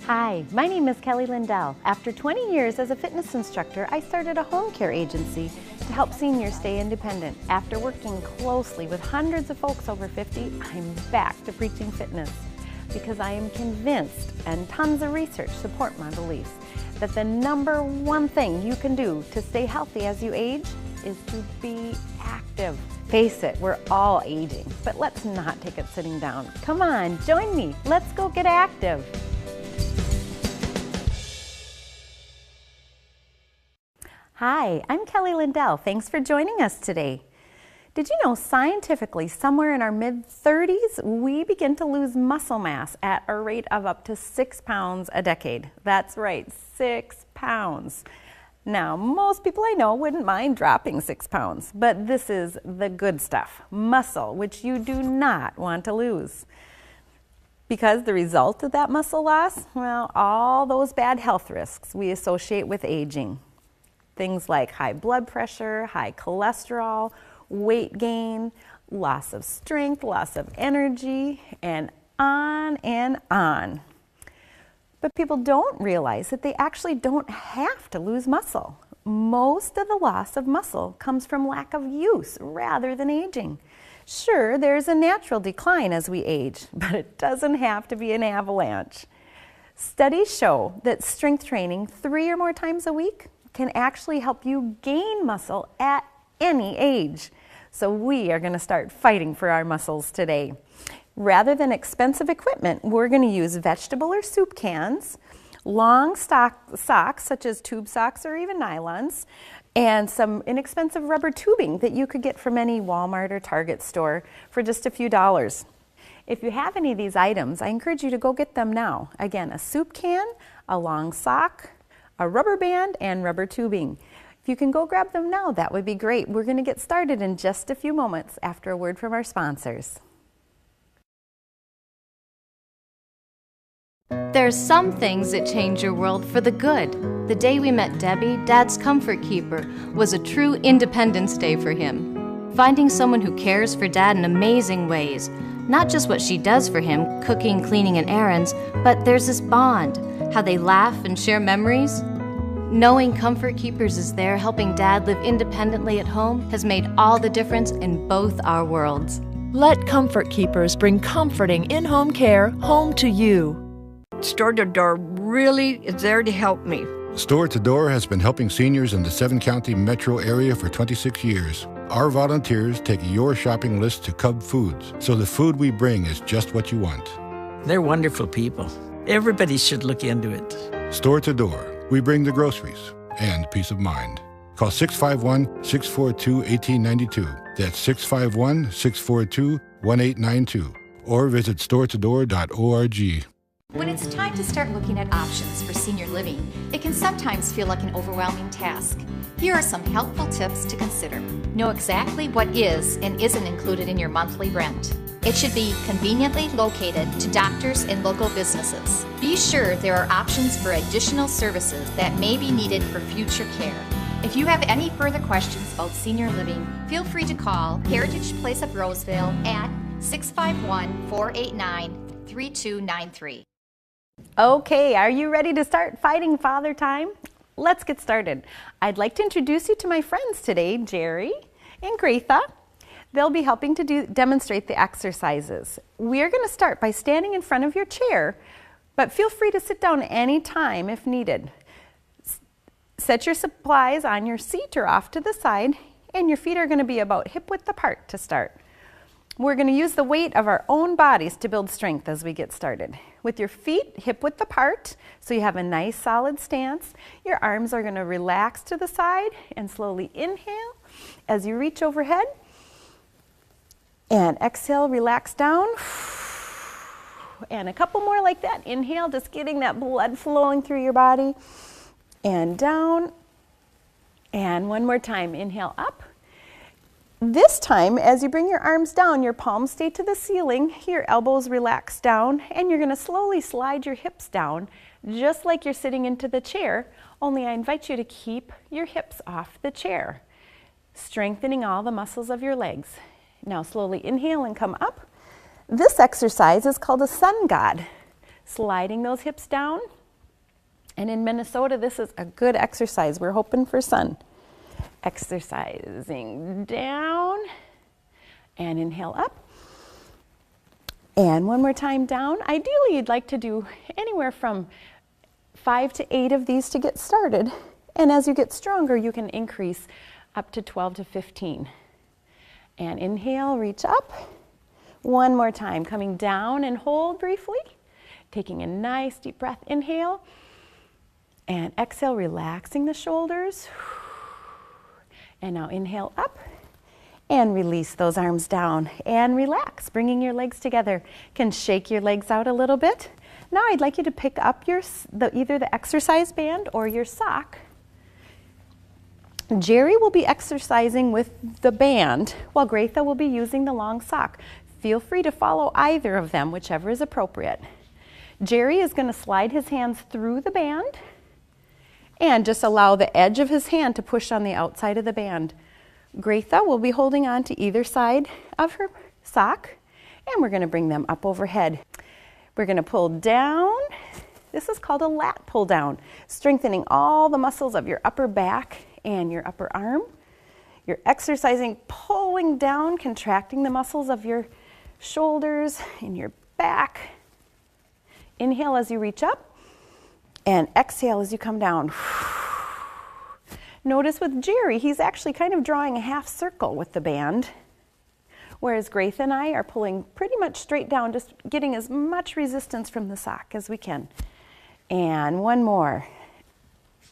Hi, my name is Kelly Lindell. After 20 years as a fitness instructor, I started a home care agency to help seniors stay independent. After working closely with hundreds of folks over 50, I'm back to preaching fitness because I am convinced, and tons of research support my beliefs, that the number one thing you can do to stay healthy as you age is to be active. Face it, we're all aging, but let's not take it sitting down. Come on, join me. Let's go get active. Hi, I'm Kelly Lindell. Thanks for joining us today. Did you know scientifically, somewhere in our mid-30s, we begin to lose muscle mass at a rate of up to 6 pounds a decade? That's right, 6 pounds. Now, most people I know wouldn't mind dropping 6 pounds, but this is the good stuff, muscle, which you do not want to lose. Because the result of that muscle loss, well, all those bad health risks we associate with aging. Things like high blood pressure, high cholesterol, weight gain, loss of strength, loss of energy, and on and on. But people don't realize that they actually don't have to lose muscle. Most of the loss of muscle comes from lack of use rather than aging. Sure, there's a natural decline as we age, but it doesn't have to be an avalanche. Studies show that strength training 3 or more times a week can actually help you gain muscle at any age. So we are going to start fighting for our muscles today. Rather than expensive equipment, we're going to use vegetable or soup cans, long socks such as tube socks or even nylons, and some inexpensive rubber tubing that you could get from any Walmart or Target store for just a few dollars. If you have any of these items, I encourage you to go get them now. Again, a soup can, a long sock, a rubber band, and rubber tubing. If you can go grab them now, that would be great. We're going to get started in just a few moments after a word from our sponsors. There's some things that change your world for the good. The day we met Debbie, Dad's comfort keeper, was a true Independence Day for him. Finding someone who cares for Dad in amazing ways. Not just what she does for him, cooking, cleaning, and errands, but there's this bond, how they laugh and share memories. Knowing Comfort Keepers is there helping Dad live independently at home has made all the difference in both our worlds. Let Comfort Keepers bring comforting in-home care home to you. Store to Door really is there to help me. Store to Door has been helping seniors in the 7-county metro area for 26 years. Our volunteers take your shopping list to Cub Foods, so the food we bring is just what you want. They're wonderful people. Everybody should look into it. Store to Door. We bring the groceries and peace of mind. Call 651-642-1892. That's 651-642-1892. Or visit storetodor.org. When it's time to start looking at options for senior living, it can sometimes feel like an overwhelming task. Here are some helpful tips to consider. Know exactly what is and isn't included in your monthly rent. It should be conveniently located to doctors and local businesses. Be sure there are options for additional services that may be needed for future care. If you have any further questions about senior living, feel free to call Heritage Place of Roseville at 651-489-3293. Okay, are you ready to start fighting Father Time? Let's get started. I'd like to introduce you to my friends today, Jerry and Greta. They'll be helping to demonstrate the exercises. We're going to start by standing in front of your chair, but feel free to sit down anytime if needed. Set your supplies on your seat or off to the side, and your feet are going to be about hip-width apart to start. We're going to use the weight of our own bodies to build strength as we get started. With your feet hip-width apart, so you have a nice solid stance, your arms are going to relax to the side and slowly inhale as you reach overhead. And exhale, relax down. And a couple more like that. Inhale, just getting that blood flowing through your body. And down. And one more time, inhale up. This time, as you bring your arms down, your palms stay to the ceiling, your elbows relax down, and you're going to slowly slide your hips down, just like you're sitting into the chair, only I invite you to keep your hips off the chair, strengthening all the muscles of your legs. Now slowly inhale and come up. This exercise is called a sun god. sliding those hips down. And in Minnesota, this is a good exercise. We're hoping for sun. Exercising down and inhale up. And one more time down. Ideally, you'd like to do anywhere from 5 to 8 of these to get started. And as you get stronger, you can increase up to 12 to 15. And inhale, reach up. One more time, coming down and hold briefly. Taking a nice deep breath, inhale. And exhale, relaxing the shoulders. And now inhale up. And release those arms down and relax, bringing your legs together. Can shake your legs out a little bit. Now I'd like you to pick up either the exercise band or your sock. Jerry will be exercising with the band while Greta will be using the long sock. Feel free to follow either of them, whichever is appropriate. Jerry is going to slide his hands through the band and just allow the edge of his hand to push on the outside of the band. Greta will be holding on to either side of her sock, and we're going to bring them up overhead. We're going to pull down. This is called a lat pull down, strengthening all the muscles of your upper back and your upper arm. You're exercising, pulling down, contracting the muscles of your shoulders and your back. Inhale as you reach up, and exhale as you come down. Notice with Jerry, he's actually kind of drawing a half circle with the band, whereas Grace and I are pulling pretty much straight down, just getting as much resistance from the sock as we can. And one more.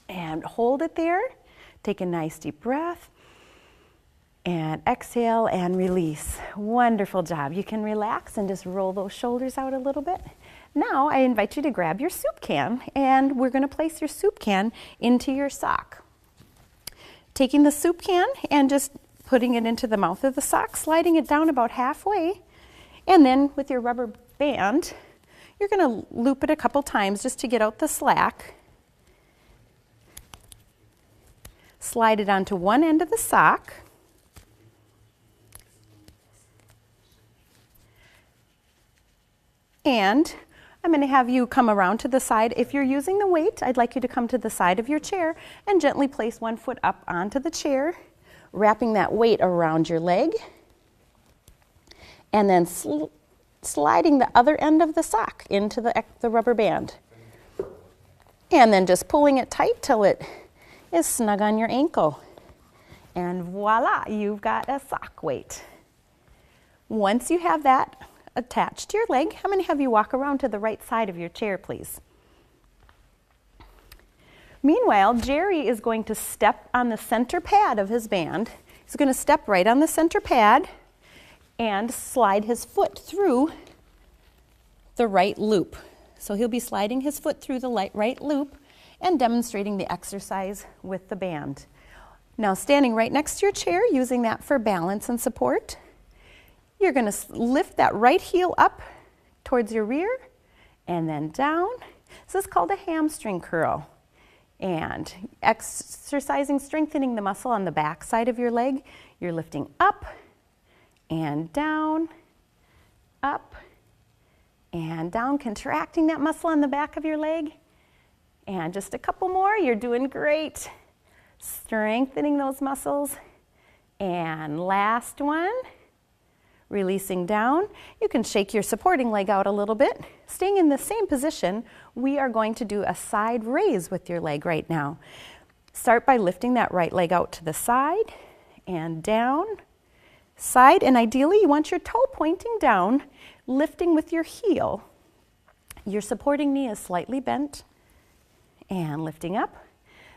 And hold it there. Take a nice deep breath. And exhale and release. Wonderful job. You can relax and just roll those shoulders out a little bit. Now I invite you to grab your soup can, and we're going to place your soup can into your sock. Taking the soup can and just putting it into the mouth of the sock, sliding it down about halfway, and then with your rubber band, you're going to loop it a couple times just to get out the slack. Slide it onto one end of the sock. And I'm going to have you come around to the side. If you're using the weight, I'd like you to come to the side of your chair and gently place one foot up onto the chair, wrapping that weight around your leg, and then sliding the other end of the sock into the rubber band. And then just pulling it tight till it is snug on your ankle. And voila, you've got a sock weight. Once you have that attached to your leg, I'm going to have you walk around to the right side of your chair, please. Meanwhile, Jerry is going to step on the center pad of his band. He's going to step right on the center pad and slide his foot through the right loop. So he'll be sliding his foot through the right loop and demonstrating the exercise with the band. Now, standing right next to your chair, using that for balance and support, you're going to lift that right heel up towards your rear and then down. This is called a hamstring curl. And exercising, strengthening the muscle on the back side of your leg. You're lifting up and down, up and down, contracting that muscle on the back of your leg. And just a couple more. You're doing great. Strengthening those muscles. And last one. Releasing down. You can shake your supporting leg out a little bit. Staying in the same position, we are going to do a side raise with your leg right now. Start by lifting that right leg out to the side and down, side, and ideally you want your toe pointing down, lifting with your heel. Your supporting knee is slightly bent and lifting up.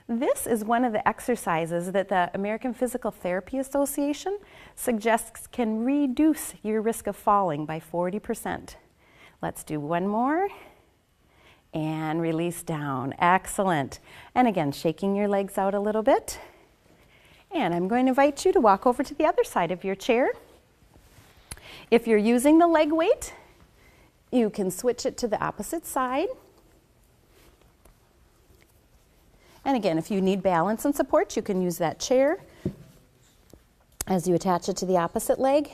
This is one of the exercises that the American Physical Therapy Association suggests can reduce your risk of falling by 40%. Let's do one more. And release down. Excellent. And again, shaking your legs out a little bit. And I'm going to invite you to walk over to the other side of your chair. If you're using the leg weight, you can switch it to the opposite side. And again, if you need balance and support, you can use that chair as you attach it to the opposite leg.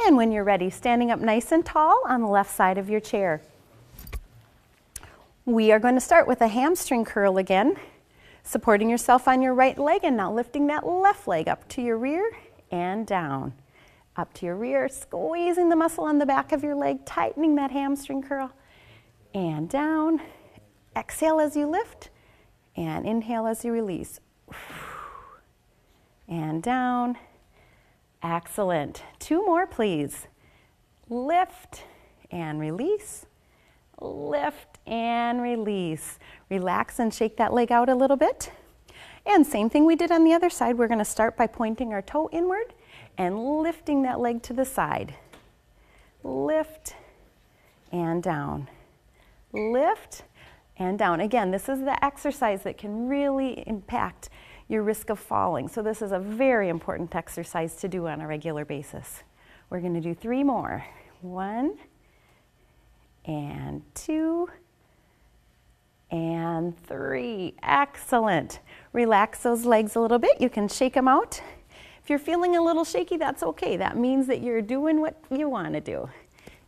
And when you're ready, standing up nice and tall on the left side of your chair. We are going to start with a hamstring curl again, supporting yourself on your right leg and now lifting that left leg up to your rear and down. Up to your rear, squeezing the muscle on the back of your leg, tightening that hamstring curl, and down. Exhale as you lift, and inhale as you release. And down. Excellent. 2 more, please. Lift and release. Lift and release. Relax and shake that leg out a little bit. And same thing we did on the other side. We're going to start by pointing our toe inward and lifting that leg to the side. Lift and down. Lift and down. Again, this is the exercise that can really impact your risk of falling. So this is a very important exercise to do on a regular basis. We're going to do 3 more. 1 and 2 and 3. Excellent. Relax those legs a little bit. You can shake them out. If you're feeling a little shaky, that's okay. That means that you're doing what you want to do,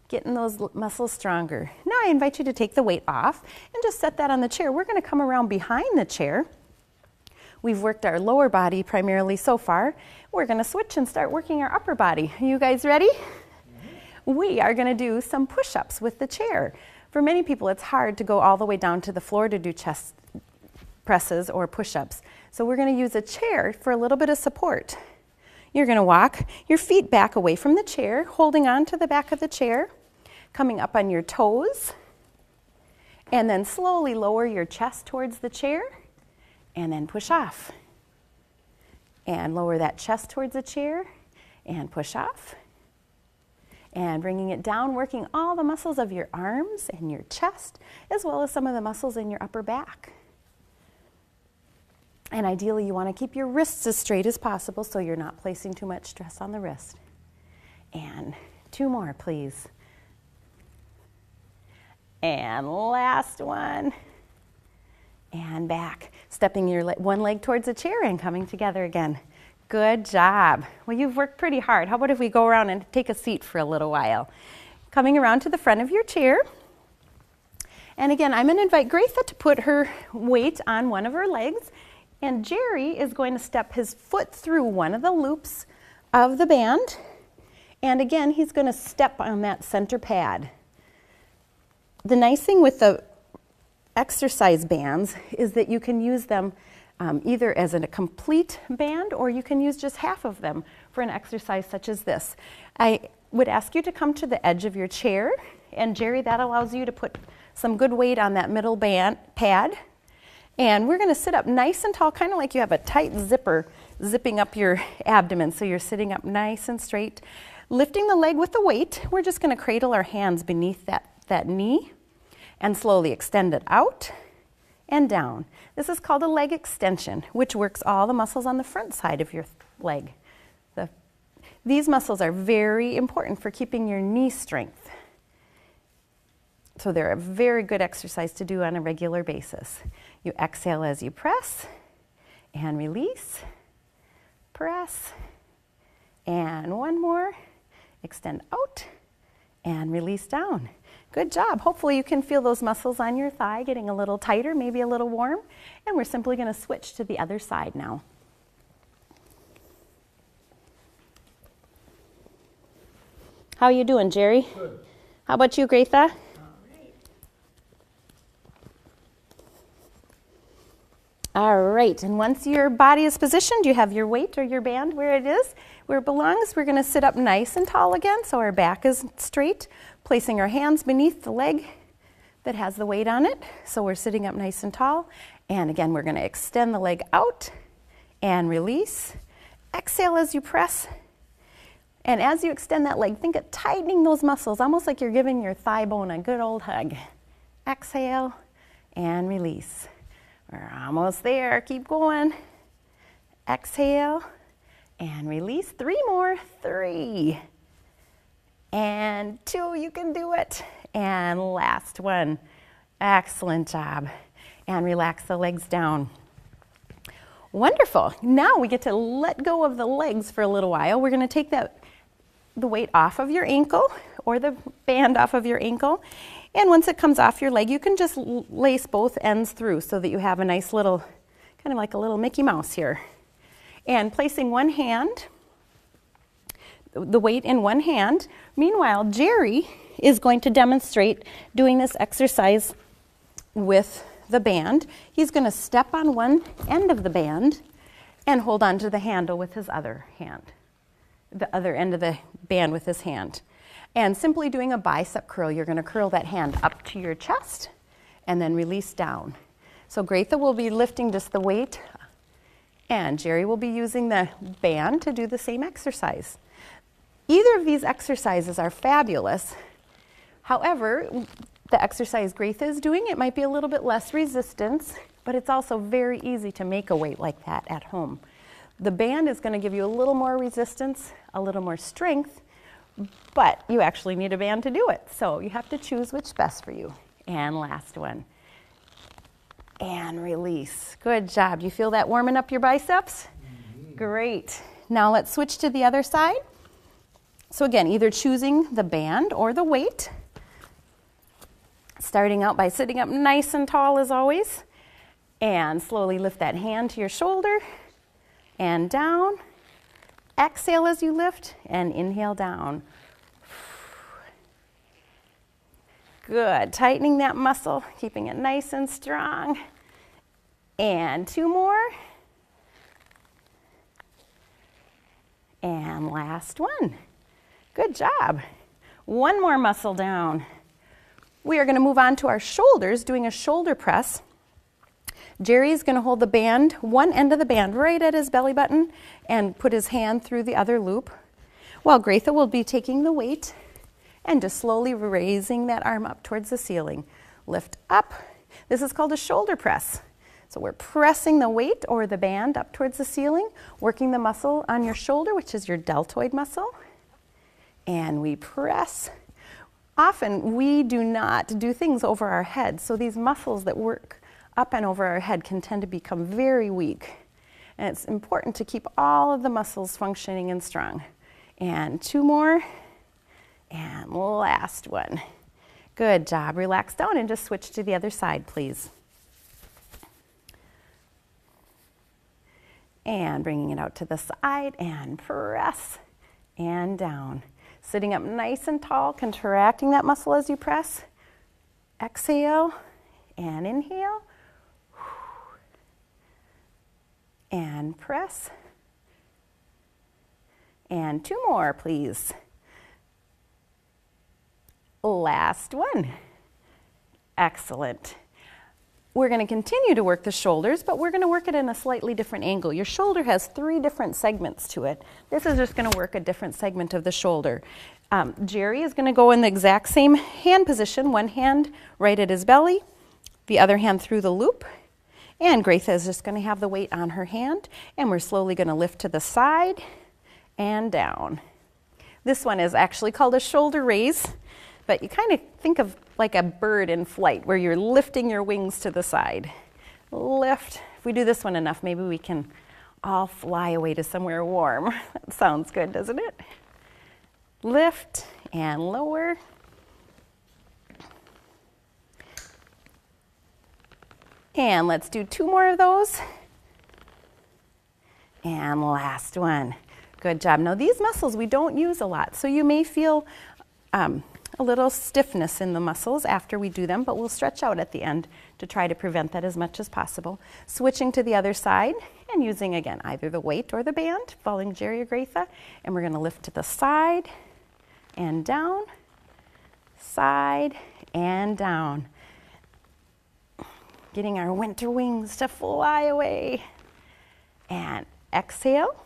getting those muscles stronger. Now I invite you to take the weight off and just set that on the chair. We're going to come around behind the chair. We've worked our lower body primarily so far. We're going to switch and start working our upper body. Are you guys ready? We are going to do some push-ups with the chair. For many people, it's hard to go all the way down to the floor to do chest presses or push-ups. So we're going to use a chair for a little bit of support. You're going to walk your feet back away from the chair, holding on to the back of the chair, coming up on your toes, and then slowly lower your chest towards the chair, and then push off. And lower that chest towards the chair, and push off. And bringing it down, working all the muscles of your arms and your chest, as well as some of the muscles in your upper back. And ideally, you want to keep your wrists as straight as possible so you're not placing too much stress on the wrist. And 2 more, please. And last one. And back. Stepping your one leg towards the chair and coming together again. Good job. Well, you've worked pretty hard. How about if we go around and take a seat for a little while? Coming around to the front of your chair. And again, I'm going to invite Gretha to put her weight on one of her legs. And Jerry is going to step his foot through one of the loops of the band. And again, he's going to step on that center pad. The nice thing with the exercise bands is that you can use them either as a complete band or you can use just half of them for an exercise such as this. I would ask you to come to the edge of your chair. And Jerry, that allows you to put some good weight on that middle band pad. And we're going to sit up nice and tall, kind of like you have a tight zipper zipping up your abdomen. So you're sitting up nice and straight. Lifting the leg with the weight, we're just going to cradle our hands beneath that knee and slowly extend it out and down. This is called a leg extension, which works all the muscles on the front side of your leg. These muscles are very important for keeping your knee strength. So they're a very good exercise to do on a regular basis. You exhale as you press and release, press, and 1 more, extend out and release down. Good job. Hopefully you can feel those muscles on your thigh getting a little tighter, maybe a little warm, and we're simply going to switch to the other side now. How are you doing, Jerry? Good. How about you, Gretha? All right, and once your body is positioned, you have your weight or your band where it is, where it belongs. We're going to sit up nice and tall again so our back is straight, placing our hands beneath the leg that has the weight on it. So we're sitting up nice and tall. And again, we're going to extend the leg out and release. Exhale as you press. And as you extend that leg, think of tightening those muscles, almost like you're giving your thigh bone a good old hug. Exhale and release. We're almost there. Keep going. Exhale and release. 3 more. 3 and 2. You can do it. And last one. Excellent job. And relax the legs down. Wonderful. Now we get to let go of the legs for a little while. We're going to take that the weight off of your ankle or the band off of your ankle. And once it comes off your leg, you can just lace both ends through so that you have a nice little, kind of like a little Mickey Mouse here. And placing one hand, the weight in one hand. Meanwhile, Jerry is going to demonstrate doing this exercise with the band. He's going to step on one end of the band and hold on to the handle with his other hand, the other end of the band with his hand. And simply doing a bicep curl, you're going to curl that hand up to your chest and then release down. So Greta will be lifting just the weight, and Jerry will be using the band to do the same exercise. Either of these exercises are fabulous. However, the exercise Greta is doing, it might be a little bit less resistance, but it's also very easy to make a weight like that at home. The band is going to give you a little more resistance, a little more strength, but you actually need a band to do it. So you have to choose which best for you. And last one. And release. Good job. Do you feel that warming up your biceps? Mm-hmm. Great. Now let's switch to the other side. So again, either choosing the band or the weight. Starting out by sitting up nice and tall as always. And slowly lift that hand to your shoulder and down. Exhale as you lift and inhale down. Good. Tightening that muscle, keeping it nice and strong. And two more. And last one. Good job. One more muscle down. We are going to move on to our shoulders, doing a shoulder press. Jerry's going to hold the band, one end of the band right at his belly button and put his hand through the other loop, while Greta will be taking the weight and just slowly raising that arm up towards the ceiling. Lift up. This is called a shoulder press. So we're pressing the weight or the band up towards the ceiling, working the muscle on your shoulder, which is your deltoid muscle, and we press. Often we do not do things over our head, so these muscles that work up and over our head can tend to become very weak. And it's important to keep all of the muscles functioning and strong. And two more, and last one. Good job. Relax down and just switch to the other side, please. And bringing it out to the side and press and down. Sitting up nice and tall, contracting that muscle as you press. Exhale and inhale. And press. And two more, please. Last one. Excellent. We're going to continue to work the shoulders, but we're going to work it in a slightly different angle. Your shoulder has 3 different segments to it. This is just going to work a different segment of the shoulder. Jerry is going to go in the exact same hand position, one hand right at his belly, the other hand through the loop. And Greta is just going to have the weight on her hand, and we're slowly going to lift to the side and down. This one is actually called a shoulder raise, but you kind of think of like a bird in flight where you're lifting your wings to the side. Lift. If we do this one enough, maybe we can all fly away to somewhere warm. That sounds good, doesn't it? Lift and lower. And let's do 2 more of those. And last one. Good job. Now these muscles we don't use a lot, so you may feel a little stiffness in the muscles after we do them, but we'll stretch out at the end to try to prevent that as much as possible. Switching to the other side and using again either the weight or the band, following Jerry or Greta, and we're going to lift to the side and down, side and down. Getting our winter wings to fly away. And exhale,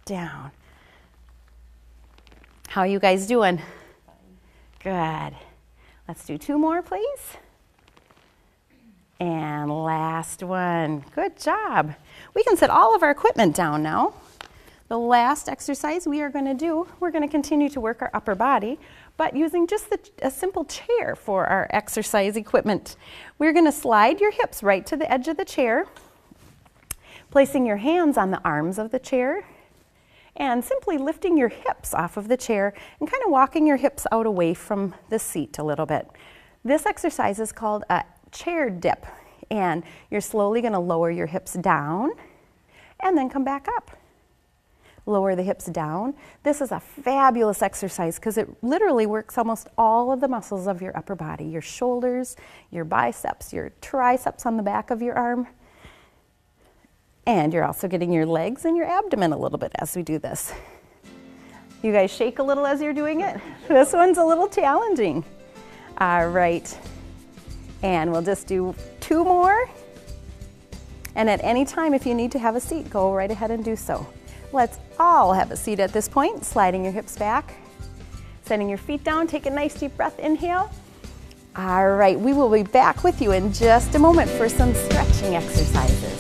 down. How are you guys doing? Good. Let's do 2 more, please. And last one. Good job. We can set all of our equipment down now. The last exercise we are going to do, we're going to continue to work our upper body, but using just a simple chair for our exercise equipment. We're going to slide your hips right to the edge of the chair, placing your hands on the arms of the chair, And simply lifting your hips off of the chair and kind of walking your hips out away from the seat a little bit. This exercise is called a chair dip, and you're slowly going to lower your hips down and then come back up. Lower the hips down. This is a fabulous exercise because it literally works almost all of the muscles of your upper body, your shoulders, your biceps, your triceps on the back of your arm. And you're also getting your legs and your abdomen a little bit as we do this. You guys shake a little as you're doing it. This one's a little challenging. All right. And we'll just do 2 more. And at any time, if you need to have a seat, go right ahead and do so. Let's all have a seat at this point, sliding your hips back, setting your feet down, take a nice deep breath, inhale. All right, we will be back with you in just a moment for some stretching exercises.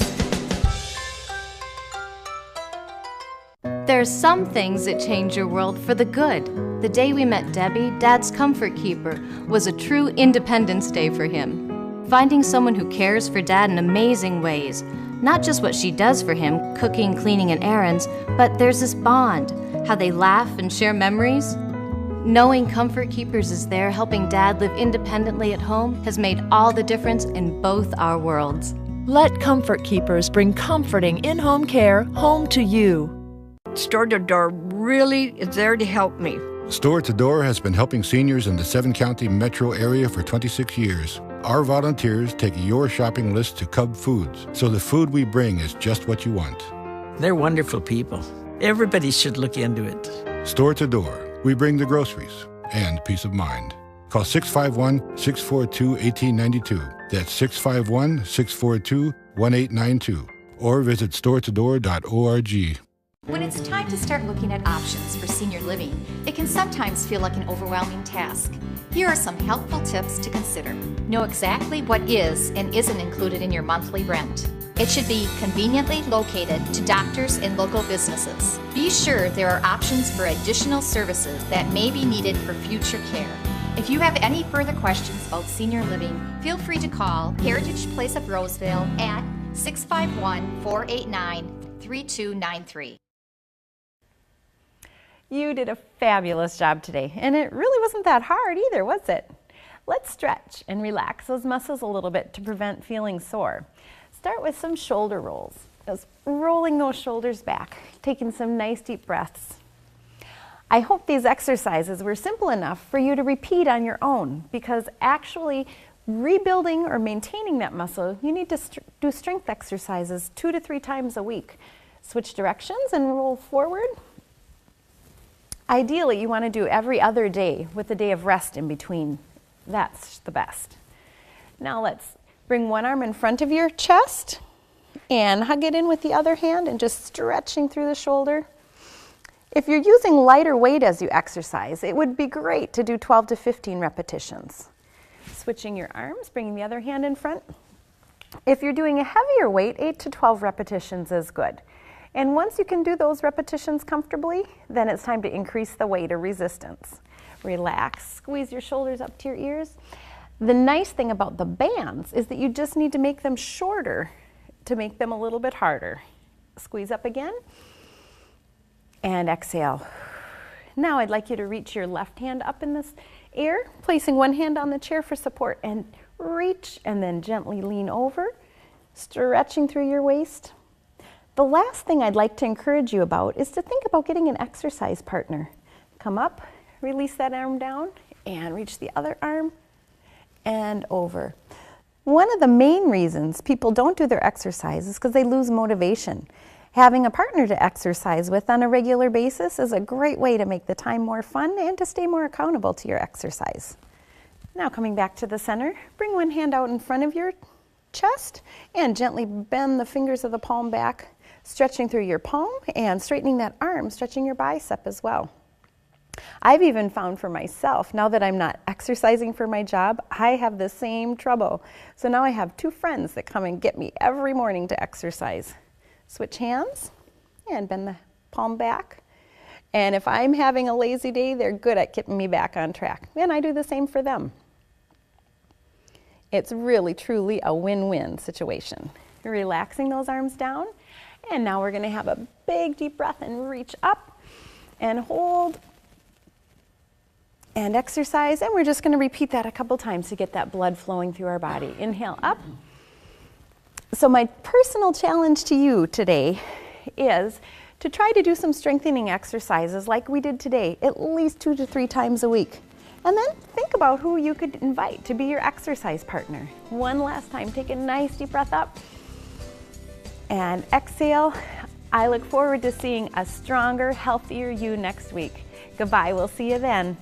There's some things that change your world for the good. The day we met Debbie, Dad's comfort keeper, was a true Independence Day for him. Finding someone who cares for Dad in amazing ways. Not just what she does for him, cooking, cleaning, and errands, but there's this bond, how they laugh and share memories. Knowing Comfort Keepers is there helping Dad live independently at home has made all the difference in both our worlds. Let Comfort Keepers bring comforting in-home care home to you. Store to Door really is there to help me. Store to Door has been helping seniors in the 7-county metro area for 26 years. Our volunteers take your shopping list to Cub Foods, so the food we bring is just what you want. They're wonderful people. Everybody should look into it. Store to Door. We bring the groceries and peace of mind. Call 651-642-1892. That's 651-642-1892. Or visit storetodor.org. When it's time to start looking at options for senior living, it can sometimes feel like an overwhelming task. Here are some helpful tips to consider. Know exactly what is and isn't included in your monthly rent. It should be conveniently located to doctors and local businesses. Be sure there are options for additional services that may be needed for future care. If you have any further questions about senior living, feel free to call Heritage Place of Roseville at 651-489-3293. You did a fabulous job today, and it really wasn't that hard either, was it? Let's stretch and relax those muscles a little bit to prevent feeling sore. Start with some shoulder rolls, just rolling those shoulders back, taking some nice deep breaths. I hope these exercises were simple enough for you to repeat on your own, because actually rebuilding or maintaining that muscle, you need to do strength exercises 2 to 3 times a week. Switch directions and roll forward. Ideally, you want to do every other day with a day of rest in between. That's the best. Now let's bring one arm in front of your chest and hug it in with the other hand and just stretching through the shoulder. If you're using lighter weight as you exercise, it would be great to do 12 to 15 repetitions. Switching your arms, bringing the other hand in front. If you're doing a heavier weight, 8 to 12 repetitions is good. And once you can do those repetitions comfortably, then it's time to increase the weight or resistance. Relax, squeeze your shoulders up to your ears. The nice thing about the bands is that you just need to make them shorter to make them a little bit harder. Squeeze up again and exhale. Now I'd like you to reach your left hand up in this air, placing one hand on the chair for support, and reach and then gently lean over, stretching through your waist. The last thing I'd like to encourage you about is to think about getting an exercise partner. Come up, release that arm down, and reach the other arm and over. One of the main reasons people don't do their exercise is because they lose motivation. Having a partner to exercise with on a regular basis is a great way to make the time more fun and to stay more accountable to your exercise. Now coming back to the center, bring one hand out in front of your chest and gently bend the fingers of the palm back, stretching through your palm and straightening that arm, stretching your bicep as well. I've even found for myself, now that I'm not exercising for my job, I have the same trouble. So now I have 2 friends that come and get me every morning to exercise. Switch hands and bend the palm back. And if I'm having a lazy day, they're good at getting me back on track. And I do the same for them. It's really, truly a win-win situation. You're relaxing those arms down And now we're going to have a big deep breath and reach up and hold and exercise. And we're just going to repeat that a couple times to get that blood flowing through our body. Inhale up. So my personal challenge to you today is to try to do some strengthening exercises like we did today, at least 2 to 3 times a week. And then think about who you could invite to be your exercise partner. One last time, take a nice deep breath up and exhale. I look forward to seeing a stronger, healthier you next week. Goodbye, we'll see you then.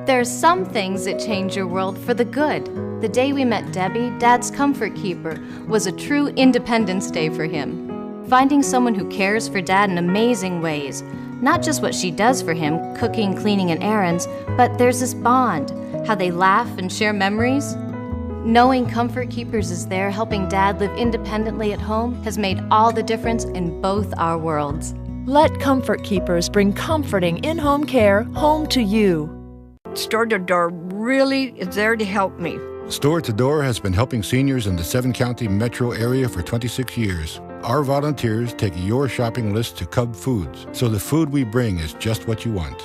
There's some things that change your world for the good. The day we met Debbie, Dad's comfort keeper, was a true Independence Day for him. Finding someone who cares for Dad in amazing ways. Not just what she does for him, cooking, cleaning, and errands, but there's this bond, how they laugh and share memories. Knowing Comfort Keepers is there helping Dad live independently at home has made all the difference in both our worlds. Let Comfort Keepers bring comforting in-home care home to you. Store to Door really is there to help me. Store to Door has been helping seniors in the 7-county metro area for 26 years. Our volunteers take your shopping list to Cub Foods, so the food we bring is just what you want.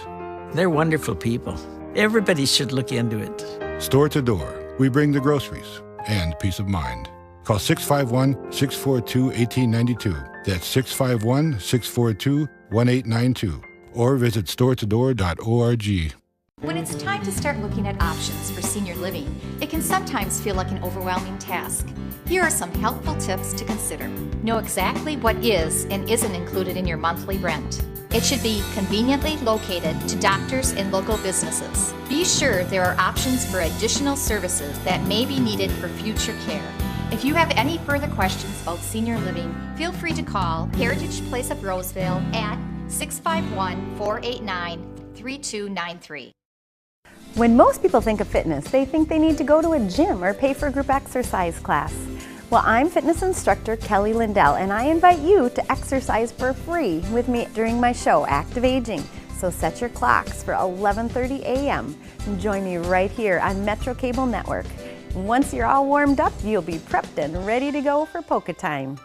They're wonderful people. Everybody should look into it. Store to Door. We bring the groceries and peace of mind. Call 651-642-1892. That's 651-642-1892. Or visit storetodoor.org. When it's time to start looking at options for senior living, it can sometimes feel like an overwhelming task. Here are some helpful tips to consider. Know exactly what is and isn't included in your monthly rent. It should be conveniently located to doctors and local businesses. Be sure there are options for additional services that may be needed for future care. If you have any further questions about senior living, feel free to call Heritage Place of Roseville at 651-489-3293. When most people think of fitness, they think they need to go to a gym or pay for a group exercise class. Well, I'm fitness instructor Kelly Lindell, and I invite you to exercise for free with me during my show, Active Aging. So set your clocks for 11:30 a.m. and join me right here on Metro Cable Network. Once you're all warmed up, you'll be prepped and ready to go for polka time.